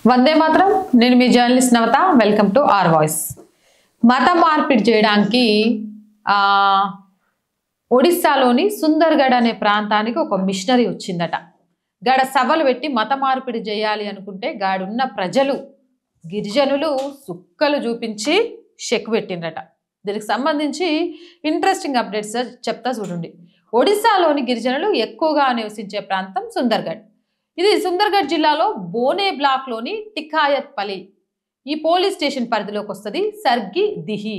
వందే మాత్రం. నేను మీ journalist Navata. Welcome to R voice. మత మార్పిడి చేయడానికి ఒడిస్సాలోని సుందర్గఢ్ అనే ప్రాంతానికి ఒక మిషనరీ వచ్చిందట. గాడ సభలు పెట్టి మత మార్పిడి చేయాలి అనుకుంటే గాడున్న ప్రజలు గిరిజనులు సుక్కలు చూపించి షెక్ పెట్టిందట. దీనికి సంబంధించి ఇంట్రెస్టింగ్ అప్డేట్స్ చెప్తా చూడండి. ఒడిస్సాలోని గిరిజనులు ఎక్కువగా నివసించే ప్రాంతం సుందర్గఢ్. ఇది సుందర్గఢ్ జిల్లాలో బోనే బ్లాక్లోని టికాయత్పల్లి ఈ పోలీస్ స్టేషన్ పరిధిలోకి వస్తుంది. సర్గి దిహి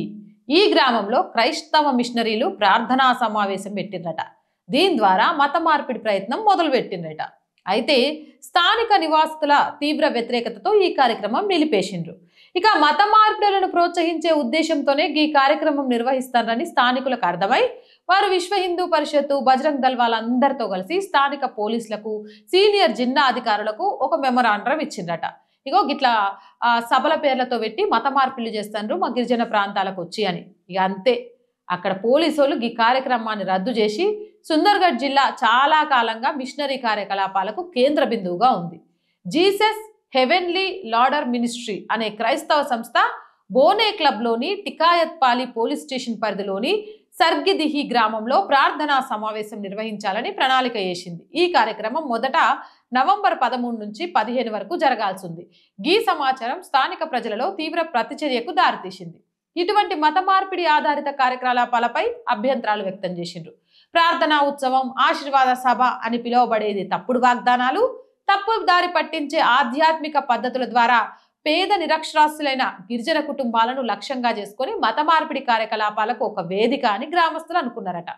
ఈ గ్రామంలో క్రైస్తవ మిషనరీలు ప్రార్థనా సమావేశం పెట్టిందట. దీని ద్వారా మత మార్పిడి ప్రయత్నం మొదలు పెట్టిందట. అయితే స్థానిక నివాసితుల తీవ్ర వ్యతిరేకతతో ఈ కార్యక్రమం నిలిపేసిండ్రు. ఇక మత మార్పిడులను ప్రోత్సహించే ఉద్దేశంతోనే ఈ కార్యక్రమం నిర్వహిస్తారని స్థానికులకు అర్థమై వారు విశ్వ హిందూ పరిషత్తు, బజరంగ్ దళ్ వాళ్ళందరితో కలిసి స్థానిక పోలీసులకు, సీనియర్ జిల్లా అధికారులకు ఒక మెమరాండం ఇచ్చిందట. ఇగో గిట్లా సభల పేర్లతో పెట్టి మత మార్పిళ్లు చేస్తారు మా గిరిజన ప్రాంతాలకు వచ్చి అని. ఇక అంతే, అక్కడ పోలీసు వాళ్ళు ఈ కార్యక్రమాన్ని రద్దు చేసి సుందర్గఢ్ జిల్లా చాలా కాలంగా మిషనరీ కార్యకలాపాలకు కేంద్ర బిందువుగా ఉంది. జీసస్ హెవెన్లీ లార్డర్ మినిస్ట్రీ అనే క్రైస్తవ సంస్థ బోనే క్లబ్లోని టికాయత్పాలి పోలీస్ స్టేషన్ పరిధిలోని సర్గిదిహి గ్రామంలో ప్రార్థనా సమావేశం నిర్వహించాలని ప్రణాళిక చేసింది. ఈ కార్యక్రమం మొదట నవంబర్ 13 నుంచి 15 వరకు జరగాల్సి ఉంది. ఈ సమాచారం స్థానిక ప్రజలలో తీవ్ర ప్రతిచర్యకు దారితీసింది. ఇటువంటి మత మార్పిడి ఆధారిత కార్యకలాపాలపై అభ్యంతరాలు వ్యక్తం చేసిండ్రు. ప్రార్థనా ఉత్సవం, ఆశీర్వాద సభ అని పిలువబడేది తప్పుడు వాగ్దానాలు, తప్పు దారి పట్టించే ఆధ్యాత్మిక పద్ధతుల ద్వారా పేద నిరక్షరాస్యులైన గిరిజన కుటుంబాలను లక్ష్యంగా చేసుకొని మత మార్పిడి కార్యకలాపాలకు ఒక వేదిక అని గ్రామస్తులు అనుకున్నారట.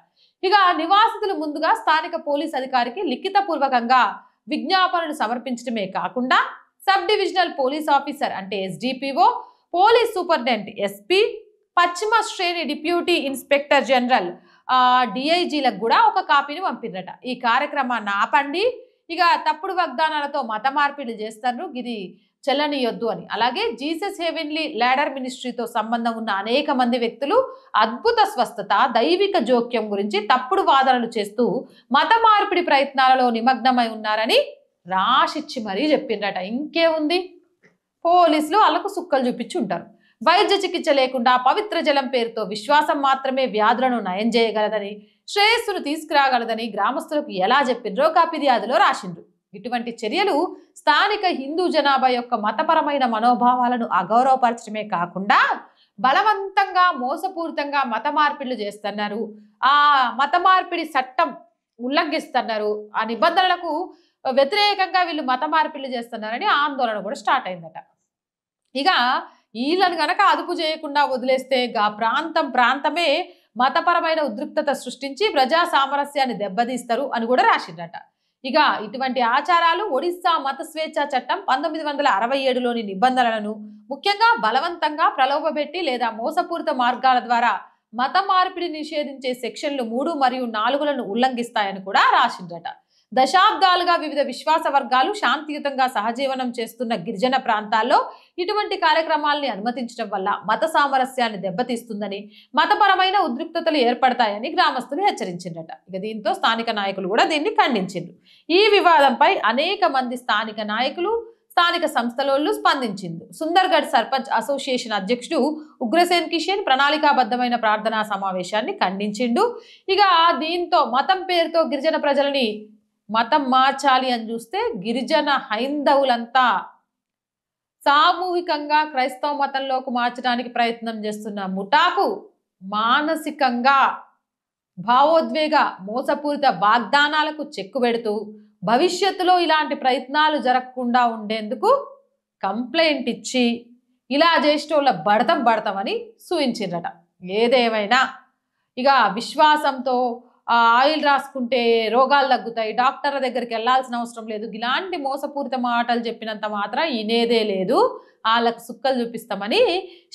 ఇక నివాసితులు ముందుగా స్థానిక పోలీస్ అధికారికి లిఖితపూర్వకంగా విజ్ఞాపనలు సమర్పించడమే కాకుండా సబ్ డివిజనల్ పోలీస్ ఆఫీసర్ అంటే ఎస్డిపిఓ, పోలీస్ సూపరింటెండెంట్ ఎస్పీ, పశ్చిమ శ్రేణి డిప్యూటీ ఇన్స్పెక్టర్ జనరల్ డిఐజీలకు కూడా ఒక కాపీని పంపినట. ఈ కార్యక్రమాన్ని ఆపండి, ఇక తప్పుడు వాగ్దానాలతో మత మార్పిడి చేస్తారు, ఇది చెల్లనియొద్దు అని. అలాగే జీసస్ హెవెన్లీ లాడర్ మినిస్ట్రీతో సంబంధం ఉన్న అనేక మంది వ్యక్తులు అద్భుత స్వస్థత, దైవిక జోక్యం గురించి తప్పుడు వాదనలు చేస్తూ మత మార్పిడి ప్రయత్నాలలో నిమగ్నమై ఉన్నారని రాసిచ్చి మరీ చెప్పిండ్రట. ఇంకేముంది, పోలీసులు వాళ్ళకు సుక్కలు చూపించి ఉంటారు. వైద్య చికిత్స లేకుండా పవిత్ర జలం పేరుతో విశ్వాసం మాత్రమే వ్యాధులను నయం చేయగలదని, శ్రేయస్సును తీసుకురాగలదని గ్రామస్తులకు ఎలా చెప్పిండ్రో కాపిర్యాదిలో రాసిండ్రు. ఇటువంటి చర్యలు స్థానిక హిందూ జనాభా యొక్క మతపరమైన మనోభావాలను అగౌరవపరచడమే కాకుండా బలవంతంగా, మోసపూరితంగా మత మార్పిడులు చేస్తున్నారు. ఆ మత మార్పిడి చట్టం ఉల్లంఘిస్తున్నారు, ఆ నిబంధనలకు వ్యతిరేకంగా వీళ్ళు మత మార్పిడులు చేస్తున్నారని ఆందోళన కూడా స్టార్ట్ అయిందట. ఇక వీళ్ళను గనక అదుపు చేయకుండా వదిలేస్తే ప్రాంతమే మతపరమైన ఉద్రిక్తత సృష్టించి ప్రజా సామరస్యాన్ని దెబ్బతీస్తారు అని కూడా రాసిందట. ఇక ఇటువంటి ఆచారాలు ఒడిస్సా మత స్వేచ్ఛ చట్టం 1967లోని నిబంధనలను ముఖ్యంగా బలవంతంగా ప్రలోభపెట్టి లేదా మోసపూరిత మార్గాల ద్వారా మత మార్పిడి నిషేధించే సెక్షన్లు 3 మరియు 4లను ఉల్లంఘిస్తాయని కూడా రాసిందట. దశాబ్దాలుగా వివిధ విశ్వాస వర్గాలు శాంతియుతంగా సహజీవనం చేస్తున్న గిరిజన ప్రాంతాల్లో ఇటువంటి కార్యక్రమాల్ని అనుమతించడం వల్ల మత సామరస్యాన్ని దెబ్బతీస్తుందని, మతపరమైన ఉద్రిక్తతలు ఏర్పడతాయని గ్రామస్తులు హెచ్చరించిందట. ఇక దీంతో స్థానిక నాయకులు కూడా దీన్ని ఖండించిండ్రు. ఈ వివాదంపై అనేక మంది స్థానిక నాయకులు, స్థానిక సంస్థలోళ్ళు స్పందించింది. సుందర్గఢ్ సర్పంచ్ అసోసియేషన్ అధ్యక్షుడు ఉగ్రసేన్ కిషన్ ప్రణాళికాబద్ధమైన ప్రార్థనా సమావేశాన్ని ఖండించిండు. ఇక దీంతో మతం పేరుతో గిరిజన ప్రజలని మతం మార్చాలి అని చూస్తే గిరిజన హైందవులంతా సామూహికంగా క్రైస్తవ మతంలోకి మార్చడానికి ప్రయత్నం చేస్తున్న ముఠాకు మానసికంగా భావోద్వేగ మోసపూరిత వాగ్దానాలకు చెక్కు పెడుతూ భవిష్యత్తులో ఇలాంటి ప్రయత్నాలు జరగకుండా ఉండేందుకు కంప్లైంట్ ఇచ్చి ఇలా చేసేటోళ్ళ బడతామని సూచించిండ్రట. ఏదేమైనా ఇక విశ్వాసంతో ఆయిల్ రాసుకుంటే రోగాలు తగ్గుతాయి, డాక్టర్ల దగ్గరికి వెళ్ళాల్సిన అవసరం లేదు, ఇలాంటి మోసపూరిత మాటలు చెప్పినంత మాత్రం ఇనేదే లేదు, వాళ్ళకు సుక్కలు చూపిస్తామని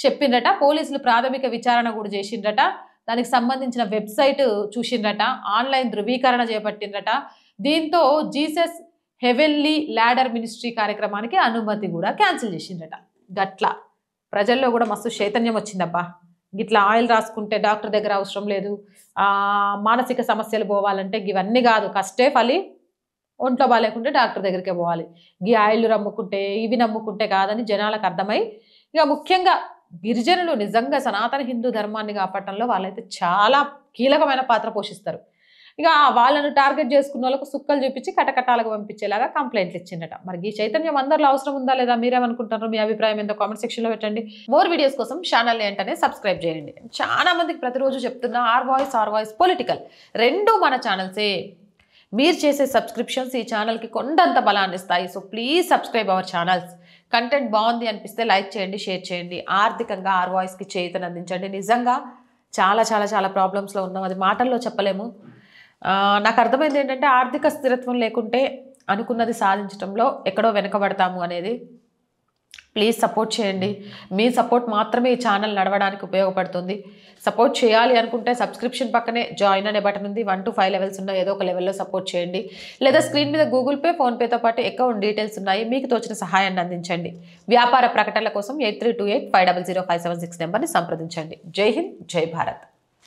చెప్పిండ్రట. పోలీసులు ప్రాథమిక విచారణ కూడా చేసిండ్రట. దానికి సంబంధించిన వెబ్సైట్ చూసిండ్రట, ఆన్లైన్ ధృవీకరణ చేపట్టిండ్రట. దీంతో జీసస్ హెవెన్లీ లాడర్ మినిస్ట్రీ కార్యక్రమానికి అనుమతి కూడా క్యాన్సిల్ చేసిండ్రట. గట్లా ప్రజల్లో కూడా మస్తు చైతన్యం వచ్చిందబ్బా. గిట్లా ఆయిల్ రాసుకుంటే డాక్టర్ దగ్గర అవసరం లేదు, మానసిక సమస్యలు పోవాలంటే ఇవన్నీ కాదు, కష్టే ఫలి ఒంట్లో బాగాలేకుంటే డాక్టర్ దగ్గరికే పోవాలి. ఈ ఆయిల్ నమ్ముకుంటే ఇవి నమ్ముకుంటే కాదని జనాలకు అర్థమై ఇక ముఖ్యంగా గిరిజనులు నిజంగా సనాతన హిందూ ధర్మాన్ని కాపాడటంలో వాళ్ళైతే చాలా కీలకమైన పాత్ర పోషిస్తారు. ఇక వాళ్ళను టార్గెట్ చేసుకున్న వాళ్ళకు సుక్కలు చూపించి కటకటాలకు పంపించేలాగా కంప్లైంట్లు ఇచ్చిందట. మరి ఈ చైతన్యం అందరిలో అవసరం ఉందా లేదా మీరేమనుకుంటారు? మీ అభిప్రాయం ఏందో కామెంట్ సెక్షన్లో పెట్టండి. మోర్ వీడియోస్ కోసం ఛానల్ని వెంటనే సబ్స్క్రైబ్ చేయండి. చాలా మందికి ప్రతిరోజు చెప్తున్నా ఆర్ వాయిస్ పొలిటికల్ రెండు మన ఛానల్సే. మీరు చేసే సబ్స్క్రిప్షన్స్ ఈ ఛానల్కి కొండంత బలాన్ని ఇస్తాయి. So please subscribe our channels. Content బాగుంది అనిపిస్తే లైక్ చేయండి, షేర్ చేయండి. ఆర్థికంగా ఆర్ వాయిస్కి చేతను అందించండి. నిజంగా చాలా చాలా చాలా ప్రాబ్లమ్స్లో ఉన్నాం, అది మాటల్లో చెప్పలేము. నాకు అర్థమైంది ఏంటంటే ఆర్థిక స్థిరత్వం లేకుంటే అనుకున్నది సాధించడంలో ఎక్కడో వెనకబడతాము అనేది. ప్లీజ్ సపోర్ట్ చేయండి. మీ సపోర్ట్ మాత్రమే ఈ ఛానల్ నడవడానికి ఉపయోగపడుతుంది. సపోర్ట్ చేయాలి అనుకుంటే సబ్స్క్రిప్షన్ పక్కనే జాయిన్ అనే బటన్ ఉంది. 1 to 5 లెవెల్స్ ఉన్నాయి. ఏదో ఒక లెవెల్లో సపోర్ట్ చేయండి. లేదా స్క్రీన్ మీద గూగుల్ పే, ఫోన్పేతో పాటు అకౌంట్ డీటెయిల్స్ ఉన్నాయి. మీకు తోచిన సహాయాన్ని అందించండి. వ్యాపార ప్రకటనల కోసం 8328500576 నెంబర్ని సంప్రదించండి. జై హింద్, జై భారత్.